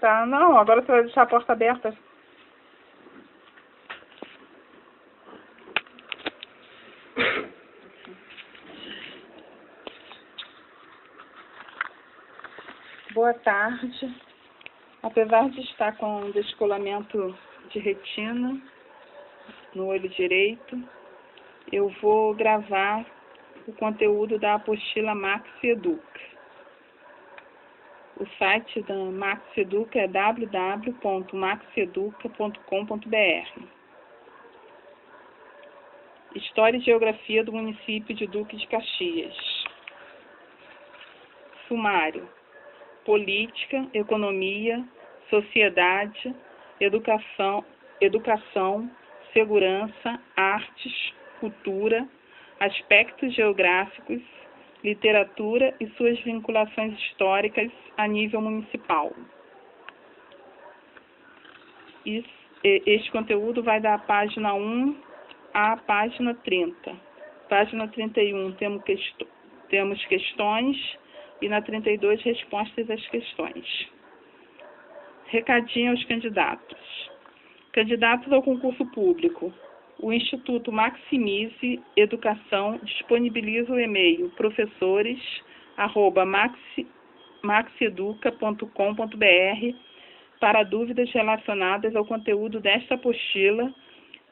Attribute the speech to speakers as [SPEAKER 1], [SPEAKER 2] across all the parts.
[SPEAKER 1] Tá, não, agora você vai deixar a porta aberta. Boa tarde. Apesar de estar com descolamento de retina no olho direito, eu vou gravar o conteúdo da apostila MaxiEduca. O site da MaxiEduca é www.maxieduca.com.br. História e Geografia do município de Duque de Caxias. Sumário: política, economia, sociedade, educação, segurança, artes, cultura, aspectos geográficos, literatura e suas vinculações históricas a nível municipal. Este conteúdo vai da página 1 à página 30. Página 31 temos questões e na 32 respostas às questões. Recadinho aos candidatos. Candidatos ao concurso público. O Instituto Maximize Educação disponibiliza o e-mail professores@maxieduca.com.br para dúvidas relacionadas ao conteúdo desta apostila,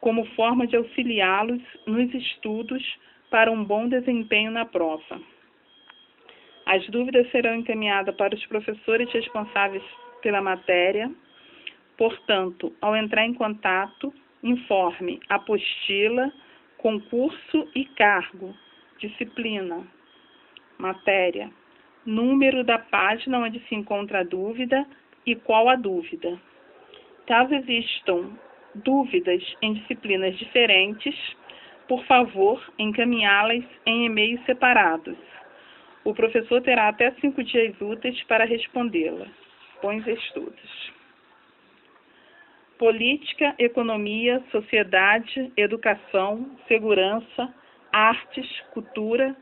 [SPEAKER 1] como forma de auxiliá-los nos estudos para um bom desempenho na prova. As dúvidas serão encaminhadas para os professores responsáveis pela matéria. Portanto, ao entrar em contato, informe apostila, concurso e cargo, disciplina, matéria, número da página onde se encontra a dúvida e qual a dúvida. Caso existam dúvidas em disciplinas diferentes, por favor, encaminhá-las em e-mails separados. O professor terá até 5 dias úteis para respondê-la. Bons estudos. Política, economia, sociedade, educação, segurança, artes, cultura,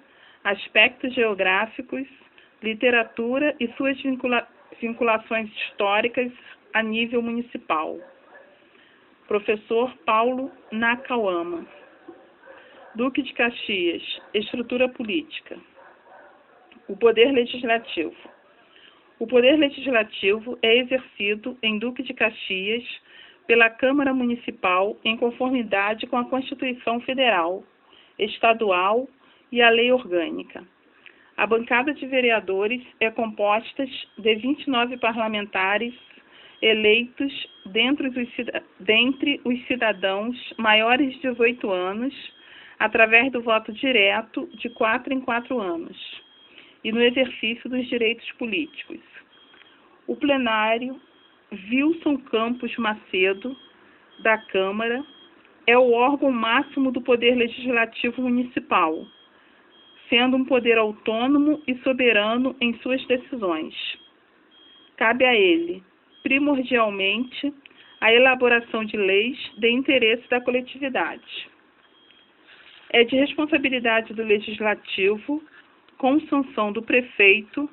[SPEAKER 1] aspectos geográficos, literatura e suas vinculações históricas a nível municipal. Professor Paulo Nakawama. Duque de Caxias, estrutura política. O poder legislativo. O poder legislativo é exercido em Duque de Caxias pela Câmara Municipal em conformidade com a Constituição Federal, Estadual e a Lei Orgânica. A bancada de vereadores é composta de 29 parlamentares eleitos dentre os cidadãos maiores de 18 anos, através do voto direto de 4 em 4 anos, e no exercício dos direitos políticos. O plenário Wilson Campos Macedo, da Câmara, é o órgão máximo do Poder Legislativo Municipal, sendo um poder autônomo e soberano em suas decisões. Cabe a ele, primordialmente, a elaboração de leis de interesse da coletividade. É de responsabilidade do Legislativo, com sanção do prefeito,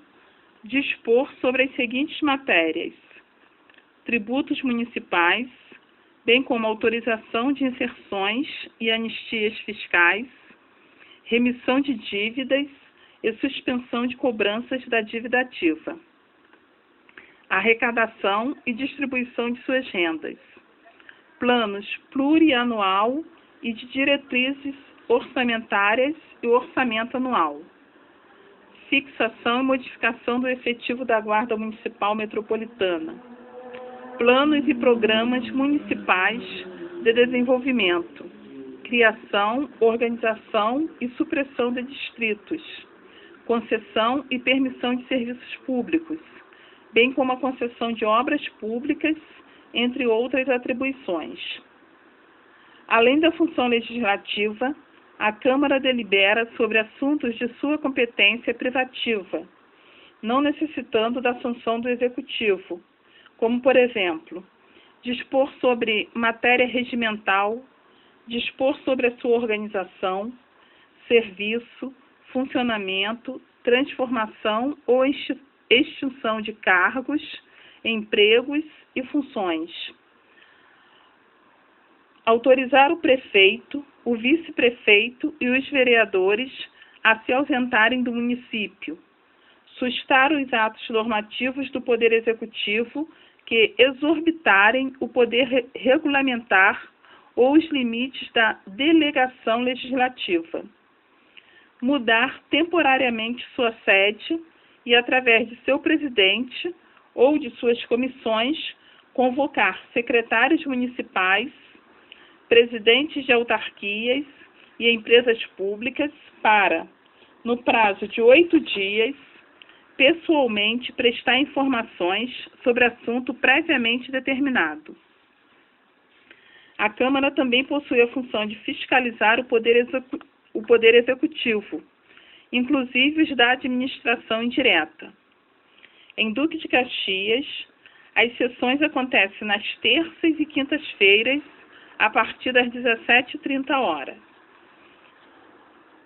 [SPEAKER 1] dispor sobre as seguintes matérias: tributos municipais, bem como autorização de inserções e anistias fiscais, remissão de dívidas e suspensão de cobranças da dívida ativa, arrecadação e distribuição de suas rendas, planos plurianual e de diretrizes orçamentárias e orçamento anual, fixação e modificação do efetivo da Guarda Municipal Metropolitana, planos e programas municipais de desenvolvimento, criação, organização e supressão de distritos, concessão e permissão de serviços públicos, bem como a concessão de obras públicas, entre outras atribuições. Além da função legislativa, a Câmara delibera sobre assuntos de sua competência privativa, não necessitando da sanção do Executivo, como, por exemplo, dispor sobre matéria regimental, dispor sobre a sua organização, serviço, funcionamento, transformação ou extinção de cargos, empregos e funções. Autorizar o prefeito, o vice-prefeito e os vereadores a se ausentarem do município. Sustar os atos normativos do Poder Executivo que exorbitarem o poder regulamentar ou os limites da delegação legislativa. Mudar temporariamente sua sede e, através de seu presidente ou de suas comissões, convocar secretários municipais, presidentes de autarquias e empresas públicas para, no prazo de 8 dias, pessoalmente prestar informações sobre assunto previamente determinado. A Câmara também possui a função de fiscalizar o Poder Executivo, inclusive os da administração indireta. Em Duque de Caxias, as sessões acontecem nas terças e quintas-feiras, a partir das 17h30.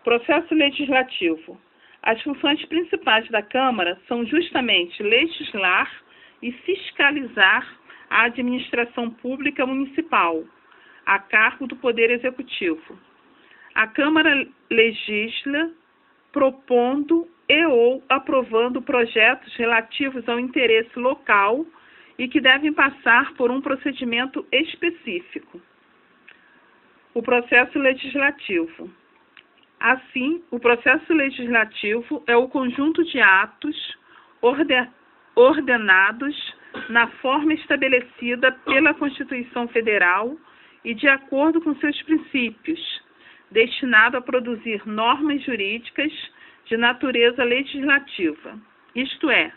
[SPEAKER 1] Processo legislativo. As funções principais da Câmara são justamente legislar e fiscalizar a administração pública municipal, a cargo do Poder Executivo. A Câmara legisla propondo e ou aprovando projetos relativos ao interesse local e que devem passar por um procedimento específico. O processo legislativo. Assim, o processo legislativo é o conjunto de atos ordenados na forma estabelecida pela Constituição Federal e de acordo com seus princípios, destinado a produzir normas jurídicas de natureza legislativa, isto é,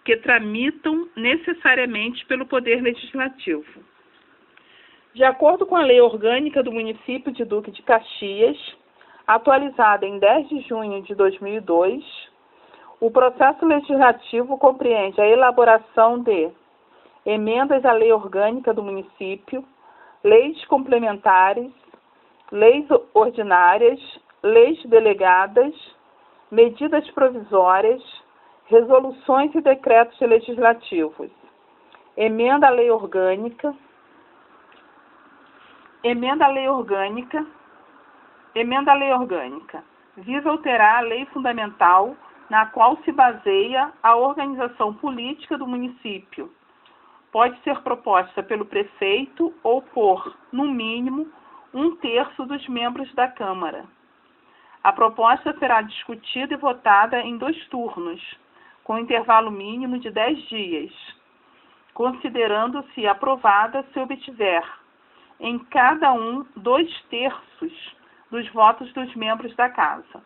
[SPEAKER 1] que tramitam necessariamente pelo Poder Legislativo. De acordo com a Lei Orgânica do Município de Duque de Caxias, atualizada em 10 de junho de 2002, o processo legislativo compreende a elaboração de emendas à Lei Orgânica do Município, leis complementares, leis ordinárias, leis delegadas, medidas provisórias, resoluções e decretos legislativos, emenda à Lei Orgânica, visa alterar a lei fundamental na qual se baseia a organização política do município. Pode ser proposta pelo prefeito ou por, no mínimo, 1/3 dos membros da Câmara. A proposta será discutida e votada em 2 turnos, com intervalo mínimo de 10 dias, considerando-se aprovada se obtiver, em cada 2/3 dos votos dos membros da Casa.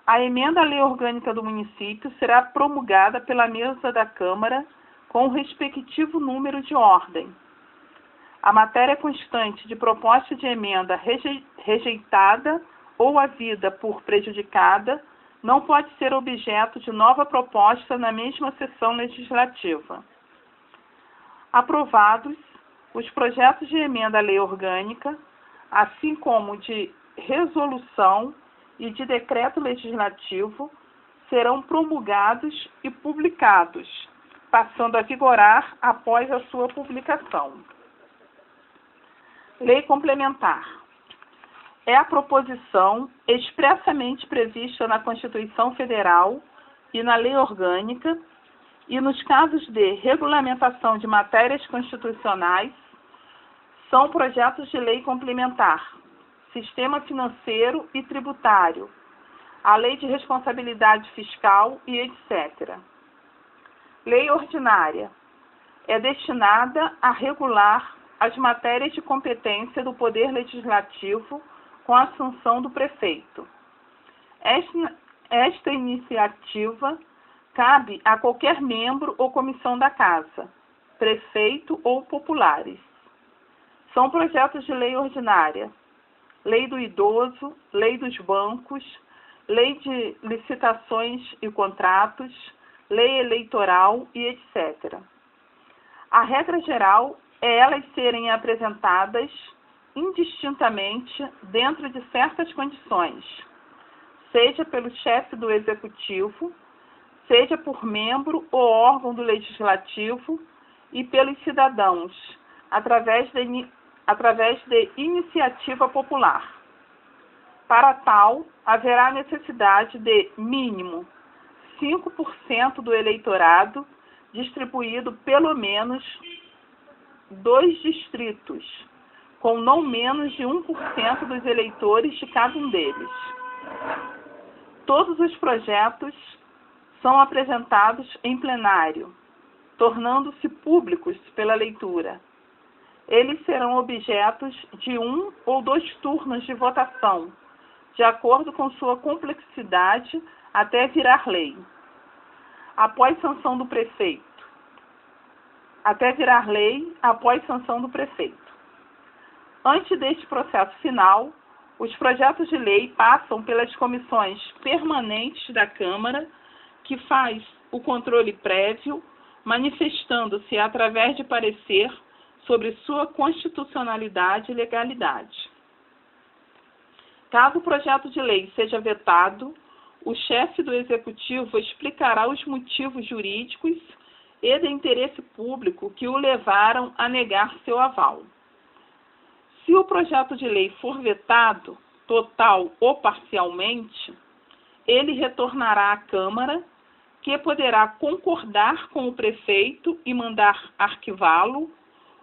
[SPEAKER 1] A emenda à Lei Orgânica do Município será promulgada pela mesa da Câmara com o respectivo número de ordem. A matéria constante de proposta de emenda rejeitada ou havida por prejudicada não pode ser objeto de nova proposta na mesma sessão legislativa. Aprovados, os projetos de emenda à Lei Orgânica, assim como de resolução e de decreto legislativo, serão promulgados e publicados, passando a vigorar após a sua publicação. Lei complementar. É a proposição expressamente prevista na Constituição Federal e na Lei Orgânica, e nos casos de regulamentação de matérias constitucionais, são projetos de lei complementar, sistema financeiro e tributário, a lei de responsabilidade fiscal e etc. Lei ordinária. É destinada a regular as matérias de competência do Poder Legislativo com a sanção do prefeito. Esta iniciativa cabe a qualquer membro ou comissão da Casa, prefeito ou populares. São projetos de lei ordinária: Lei do Idoso, Lei dos Bancos, Lei de Licitações e Contratos, Lei Eleitoral e etc. A regra geral é elas serem apresentadas indistintamente dentro de certas condições, seja pelo chefe do Executivo, seja por membro ou órgão do Legislativo e pelos cidadãos, através de iniciativa popular. Para tal, haverá necessidade de, mínimo, 5% do eleitorado distribuído pelo menos 2 distritos, com não menos de 1% dos eleitores de cada um deles. Todos os projetos são apresentados em plenário, tornando-se públicos pela leitura. Eles serão objetos de 1 ou 2 turnos de votação, de acordo com sua complexidade, até virar lei. Após sanção do prefeito. Até virar lei, após sanção do prefeito. Antes deste processo final, os projetos de lei passam pelas comissões permanentes da Câmara, que faz o controle prévio, manifestando-se através de parecer sobre sua constitucionalidade e legalidade. Caso o projeto de lei seja vetado, o chefe do Executivo explicará os motivos jurídicos e de interesse público que o levaram a negar seu aval. Se o projeto de lei for vetado, total ou parcialmente, ele retornará à Câmara, que poderá concordar com o prefeito e mandar arquivá-lo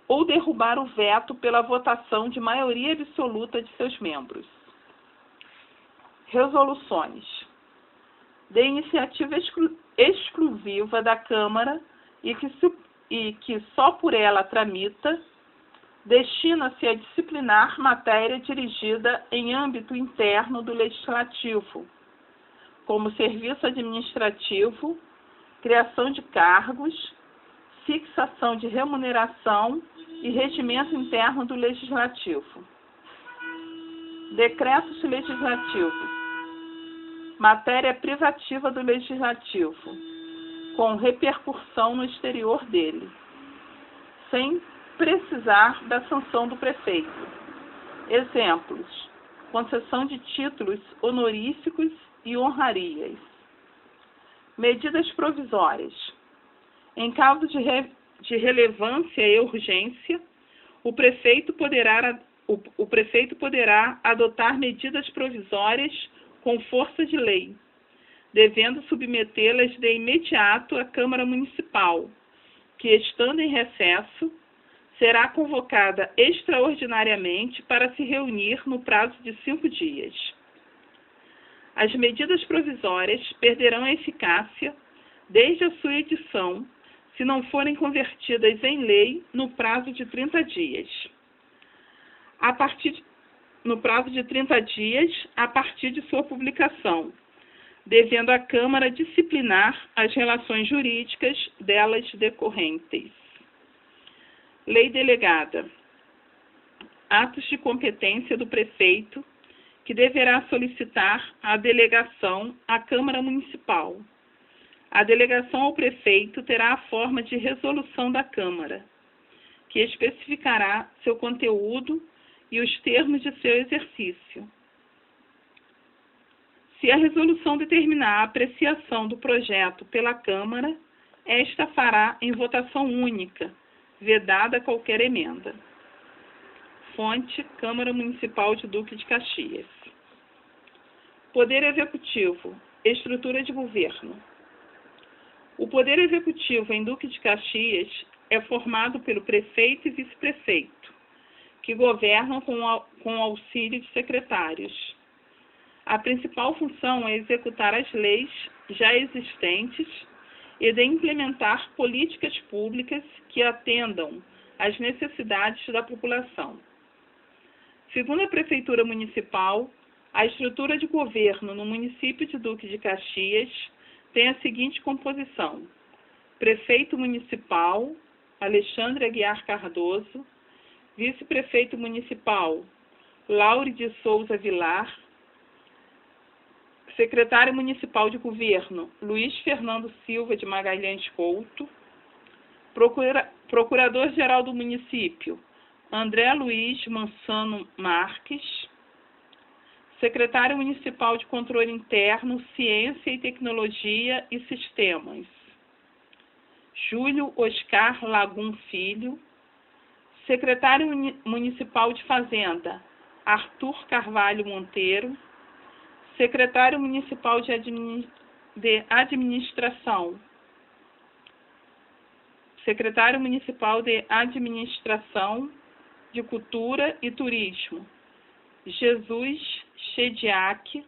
[SPEAKER 1] ou derrubar o veto pela votação de maioria absoluta de seus membros. Resoluções. De iniciativa exclusiva da Câmara e que só por ela tramita, destina-se a disciplinar matéria dirigida em âmbito interno do Legislativo, como serviço administrativo, criação de cargos, fixação de remuneração e regimento interno do Legislativo. Decretos legislativos. Matéria privativa do Legislativo, com repercussão no exterior dele, sem precisar da sanção do prefeito. Exemplos: concessão de títulos honoríficos e honrarias. Medidas provisórias. Em caso de relevância e urgência, o prefeito poderá adotar medidas provisórias com força de lei, devendo submetê-las de imediato à Câmara Municipal, que, estando em recesso, será convocada extraordinariamente para se reunir no prazo de 5 dias. As medidas provisórias perderão a eficácia desde a sua edição, se não forem convertidas em lei no prazo de 30 dias. No prazo de 30 dias, a partir de sua publicação, devendo a Câmara disciplinar as relações jurídicas delas decorrentes. Lei delegada. Atos de competência do prefeito, que deverá solicitar a delegação à Câmara Municipal. A delegação ao prefeito terá a forma de resolução da Câmara, que especificará seu conteúdo e os termos de seu exercício. Se a resolução determinar a apreciação do projeto pela Câmara, esta fará em votação única, vedada qualquer emenda. Fonte: Câmara Municipal de Duque de Caxias. Poder Executivo. Estrutura de governo. O Poder Executivo em Duque de Caxias é formado pelo prefeito e vice-prefeito, que governam com auxílio de secretários. A principal função é executar as leis já existentes e de implementar políticas públicas que atendam às necessidades da população. Segundo a Prefeitura Municipal, a estrutura de governo no município de Duque de Caxias tem a seguinte composição: Prefeito Municipal, Alexandre Aguiar Cardoso; Vice-Prefeito Municipal, Laure de Souza Vilar; Secretário Municipal de Governo, Luiz Fernando Silva de Magalhães Couto; Procurador-Geral do Município, André Luiz Mansano Marques; secretário municipal de Controle Interno, Ciência e Tecnologia e Sistemas, Júlio Oscar Lagum Filho. Secretário municipal de Fazenda, Arthur Carvalho Monteiro. Secretário municipal de Administração, Secretário Municipal de Administração, de Cultura e Turismo, Jesus Chediak.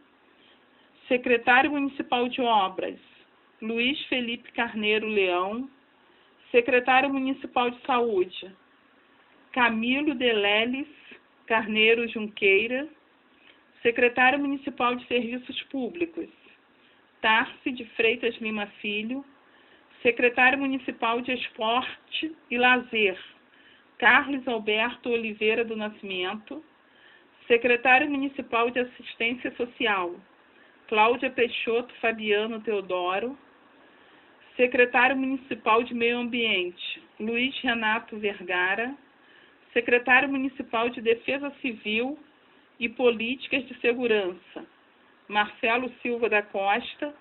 [SPEAKER 1] Secretário Municipal de Obras, Luiz Felipe Carneiro Leão. Secretário Municipal de Saúde, Camilo Deleles Carneiro Junqueira. Secretário Municipal de Serviços Públicos, Tarci de Freitas Lima Filho. Secretário Municipal de Esporte e Lazer, Carlos Alberto Oliveira do Nascimento. Secretário Municipal de Assistência Social, Cláudia Peixoto Fabiano Teodoro. Secretário Municipal de Meio Ambiente, Luiz Renato Vergara. Secretário Municipal de Defesa Civil e Políticas de Segurança, Marcelo Silva da Costa.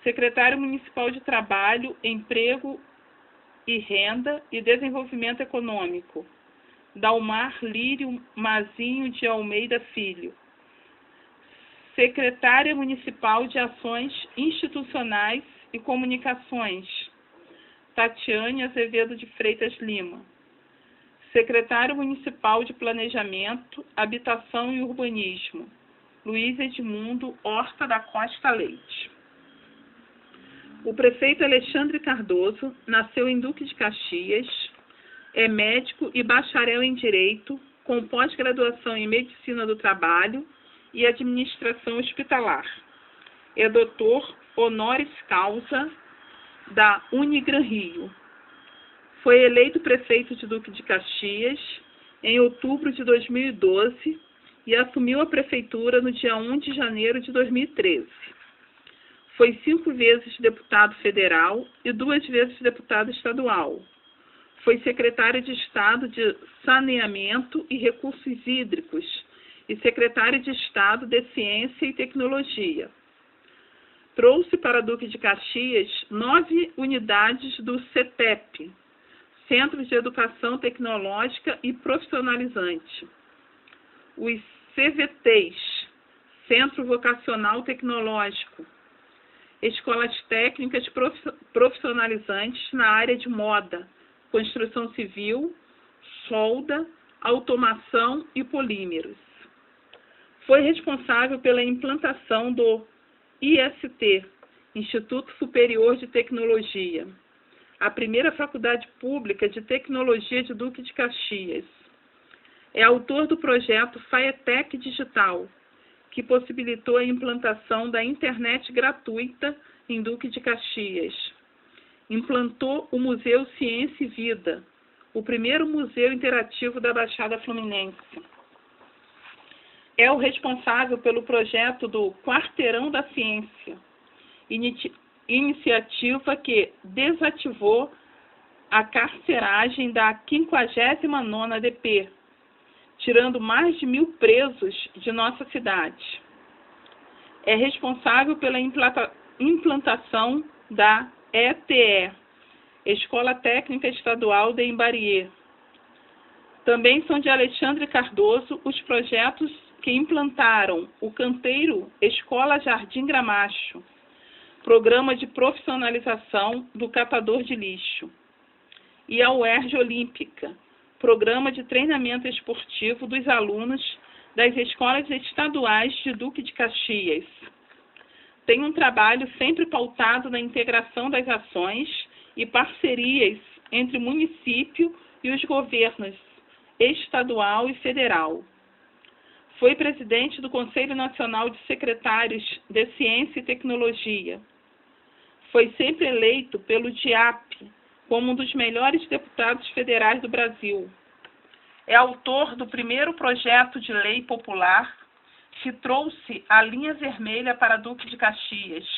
[SPEAKER 1] Secretário Municipal de Trabalho, Emprego e Renda e Desenvolvimento Econômico, Dalmar Lírio Mazinho de Almeida Filho. Secretária Municipal de Ações Institucionais e Comunicações, Tatiane Azevedo de Freitas Lima. Secretário Municipal de Planejamento, Habitação e Urbanismo, Luiz Edmundo Horta da Costa Leite. O prefeito Alexandre Cardoso nasceu em Duque de Caxias, é médico e bacharel em Direito, com pós-graduação em Medicina do Trabalho e Administração Hospitalar. É doutor honoris causa da Unigran Rio. Foi eleito prefeito de Duque de Caxias em outubro de 2012 e assumiu a prefeitura no dia 1 de janeiro de 2013. Foi 5 vezes deputado federal e 2 vezes deputado estadual. Foi secretário de Estado de Saneamento e Recursos Hídricos e secretário de Estado de Ciência e Tecnologia. Trouxe para Duque de Caxias 9 unidades do CETEP, Centro de Educação Tecnológica e Profissionalizante. Os CVTs, Centro Vocacional Tecnológico. Escolas técnicas profissionalizantes na área de moda, construção civil, solda, automação e polímeros. Foi responsável pela implantação do IST, Instituto Superior de Tecnologia, a primeira faculdade pública de tecnologia de Duque de Caxias. É autor do projeto FAETEC Digital, que possibilitou a implantação da internet gratuita em Duque de Caxias. Implantou o Museu Ciência e Vida, o primeiro museu interativo da Baixada Fluminense. É o responsável pelo projeto do Quarteirão da Ciência, iniciativa que desativou a carceragem da 59ª DP, tirando mais de 1.000 presos de nossa cidade. É responsável pela implantação da ETE, Escola Técnica Estadual de Imbariê. Também são de Alexandre Cardoso os projetos que implantaram o Canteiro Escola Jardim Gramacho, programa de profissionalização do catador de lixo, e a UERJ Olímpica, programa de treinamento esportivo dos alunos das escolas estaduais de Duque de Caxias. Tem um trabalho sempre pautado na integração das ações e parcerias entre o município e os governos estadual e federal. Foi presidente do Conselho Nacional de Secretários de Ciência e Tecnologia. Foi sempre eleito pelo DIAP como um dos melhores deputados federais do Brasil. É autor do primeiro projeto de lei popular que trouxe a linha vermelha para Duque de Caxias.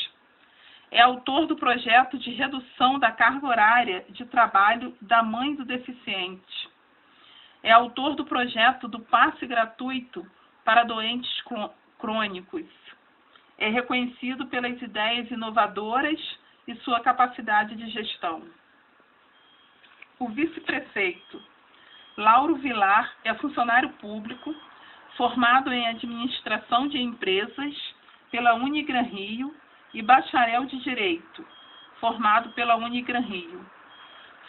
[SPEAKER 1] É autor do projeto de redução da carga horária de trabalho da mãe do deficiente. É autor do projeto do passe gratuito para doentes crônicos. É reconhecido pelas ideias inovadoras e sua capacidade de gestão. O vice-prefeito Lauro Vilar é funcionário público, formado em administração de empresas pela Unigran Rio e bacharel de Direito, formado pela Unigran Rio.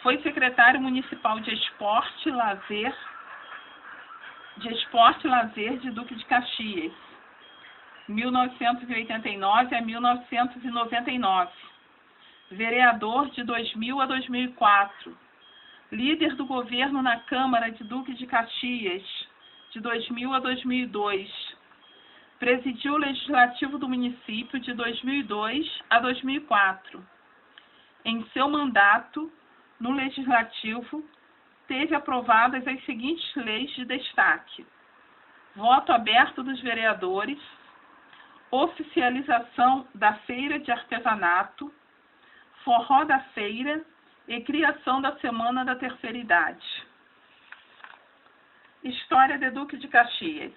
[SPEAKER 1] Foi secretário municipal de Esporte e Lazer de Duque de Caxias, 1989 a 1999. Vereador de 2000 a 2004. Líder do governo na Câmara de Duque de Caxias, de 2000 a 2002. Presidiu o Legislativo do município de 2002 a 2004. Em seu mandato no Legislativo, teve aprovadas as seguintes leis de destaque: voto aberto dos vereadores, oficialização da Feira de Artesanato, forró da feira e criação da Semana da Terceira Idade. História de Duque de Caxias.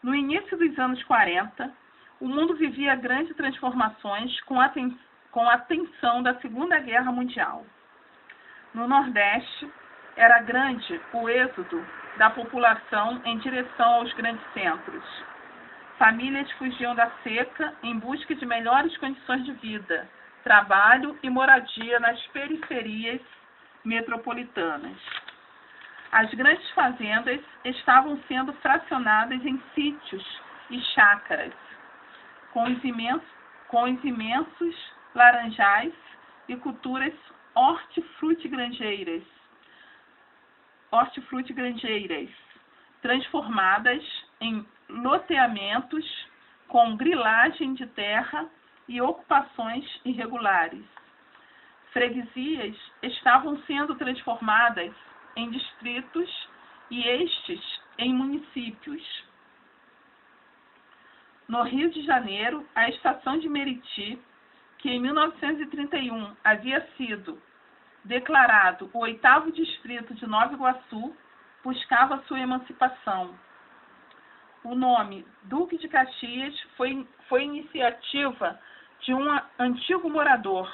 [SPEAKER 1] No início dos anos 40, o mundo vivia grandes transformações com a tensão da Segunda Guerra Mundial. No Nordeste, era grande o êxodo da população em direção aos grandes centros. Famílias fugiam da seca em busca de melhores condições de vida, trabalho e moradia nas periferias metropolitanas. As grandes fazendas estavam sendo fracionadas em sítios e chácaras, com os imensos laranjais e culturas hortifrutigranjeiras, transformadas em loteamentos com grilagem de terra e ocupações irregulares. Freguesias estavam sendo transformadas em distritos e estes em municípios. No Rio de Janeiro, a estação de Meriti, que em 1931 havia sido declarado o 8º distrito de Nova Iguaçu, buscava sua emancipação. O nome Duque de Caxias foi iniciativa de um antigo morador,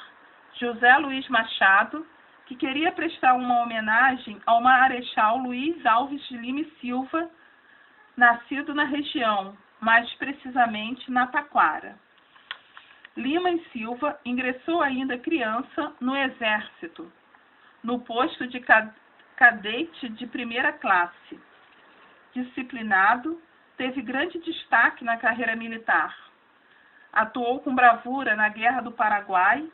[SPEAKER 1] José Luiz Machado, que queria prestar uma homenagem ao marechal Luiz Alves de Lima e Silva, nascido na região, mais precisamente na Taquara. Lima e Silva ingressou ainda criança no Exército, no posto de cadete de primeira classe. Disciplinado, teve grande destaque na carreira militar. Atuou com bravura na Guerra do Paraguai,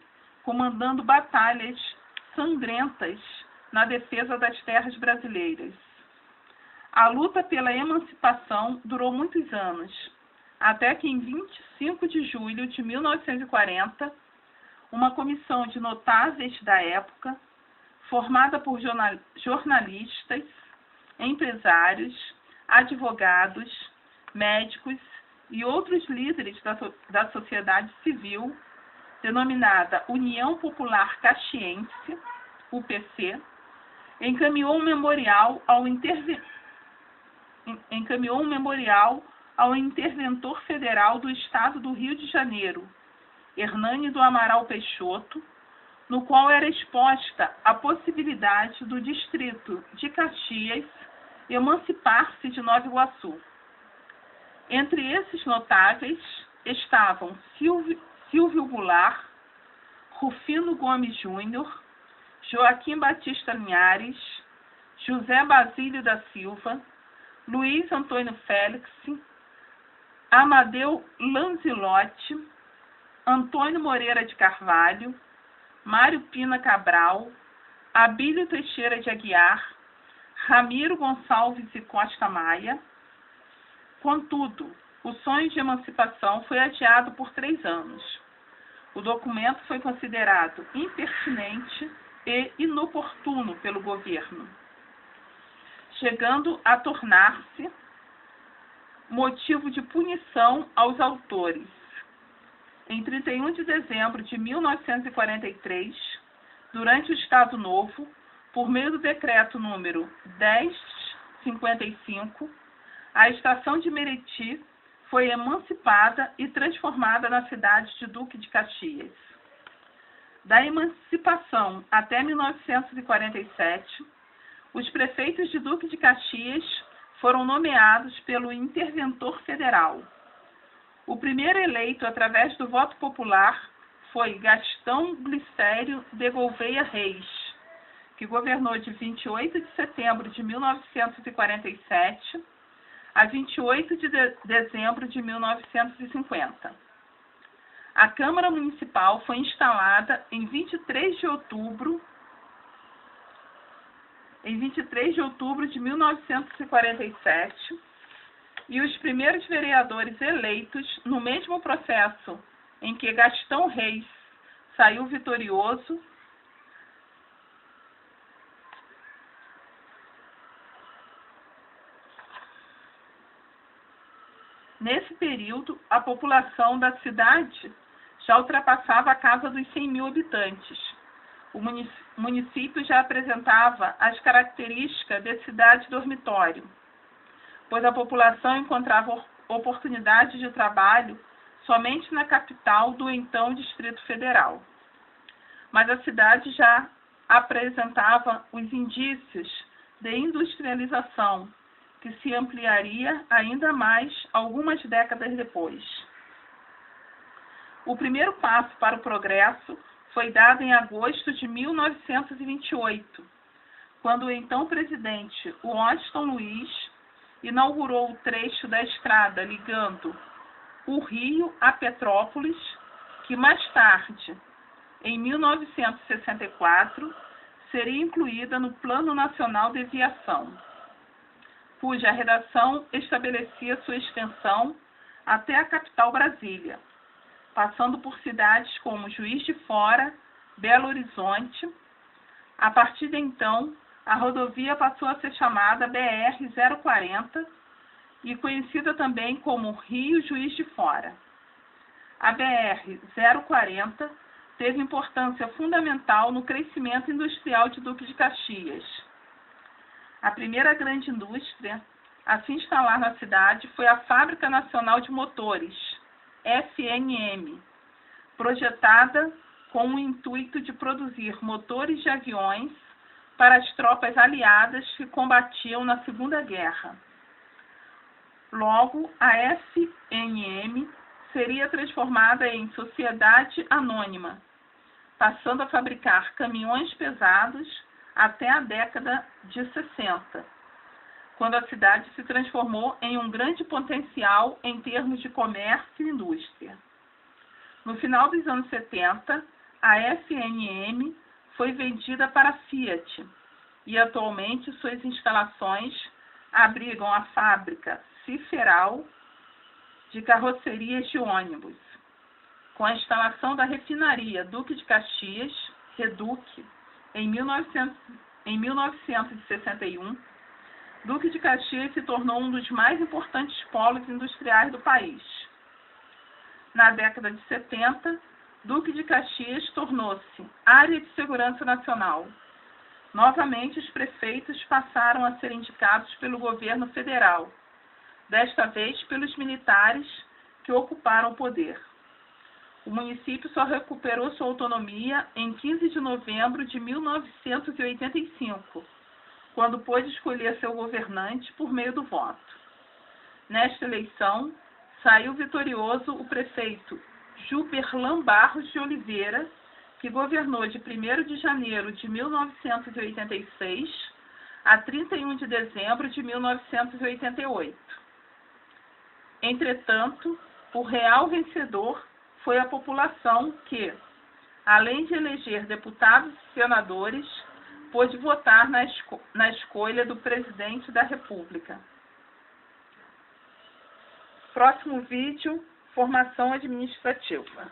[SPEAKER 1] comandando batalhas sangrentas na defesa das terras brasileiras. A luta pela emancipação durou muitos anos, até que em 25 de julho de 1940, uma comissão de notáveis da época, formada por jornalistas, empresários, advogados, médicos e outros líderes da sociedade civil, denominada União Popular Caxiense, UPC, encaminhou um memorial ao interventor federal do Estado do Rio de Janeiro, Hernani do Amaral Peixoto, no qual era exposta a possibilidade do distrito de Caxias emancipar-se de Nova Iguaçu. Entre esses notáveis estavam Silvio Goulart, Rufino Gomes Júnior, Joaquim Batista Linhares, José Basílio da Silva, Luiz Antônio Félix, Amadeu Lanzilotti, Antônio Moreira de Carvalho, Mário Pina Cabral, Abílio Teixeira de Aguiar, Ramiro Gonçalves e Costa Maia. Contudo, o sonho de emancipação foi adiado por 3 anos. O documento foi considerado impertinente e inoportuno pelo governo, chegando a tornar-se motivo de punição aos autores. Em 31 de dezembro de 1943, durante o Estado Novo, por meio do decreto número 1055, a estação de Meriti foi emancipada e transformada na cidade de Duque de Caxias. Da emancipação até 1947, os prefeitos de Duque de Caxias foram nomeados pelo Interventor Federal. O primeiro eleito através do voto popular foi Gastão Glicério de Gouveia Reis, que governou de 28 de setembro de 1947 a 28 de dezembro de 1950. A Câmara Municipal foi instalada em 23 de outubro de 1947 e os primeiros vereadores eleitos no mesmo processo em que Gastão Reis saiu vitorioso Nesse período, a população da cidade já ultrapassava a casa dos 100 mil habitantes. O município já apresentava as características de cidade-dormitório, pois a população encontrava oportunidade de trabalho somente na capital do então Distrito Federal. Mas a cidade já apresentava os indícios de industrialização, que se ampliaria ainda mais algumas décadas depois. O primeiro passo para o progresso foi dado em agosto de 1928, quando o então presidente Washington Luiz inaugurou o trecho da estrada ligando o Rio a Petrópolis, que mais tarde, em 1964, seria incluída no Plano Nacional de Viação, cuja redação estabelecia sua extensão até a capital Brasília, passando por cidades como Juiz de Fora, Belo Horizonte. A partir de então, a rodovia passou a ser chamada BR-040 e conhecida também como Rio Juiz de Fora. A BR-040 teve importância fundamental no crescimento industrial de Duque de Caxias. A primeira grande indústria a se instalar na cidade foi a Fábrica Nacional de Motores, FNM, projetada com o intuito de produzir motores de aviões para as tropas aliadas que combatiam na Segunda Guerra. Logo, a FNM seria transformada em sociedade anônima, passando a fabricar caminhões pesados até a década de 60, quando a cidade se transformou em um grande potencial em termos de comércio e indústria. No final dos anos 70, a FNM foi vendida para a Fiat e atualmente suas instalações abrigam a fábrica Ciferal de carrocerias de ônibus. Com a instalação da refinaria Duque de Caxias, Reduc, em 1961, Duque de Caxias se tornou um dos mais importantes polos industriais do país. Na década de 70, Duque de Caxias tornou-se área de segurança nacional. Novamente, os prefeitos passaram a ser indicados pelo governo federal, desta vez pelos militares que ocuparam o poder. O município só recuperou sua autonomia em 15 de novembro de 1985, quando pôde escolher seu governante por meio do voto. Nesta eleição, saiu vitorioso o prefeito Juberlan Barros de Oliveira, que governou de 1º de janeiro de 1986 a 31 de dezembro de 1988. Entretanto, o real vencedor foi a população que, além de eleger deputados e senadores, pôde votar na escolha do presidente da República. Próximo vídeo, formação administrativa.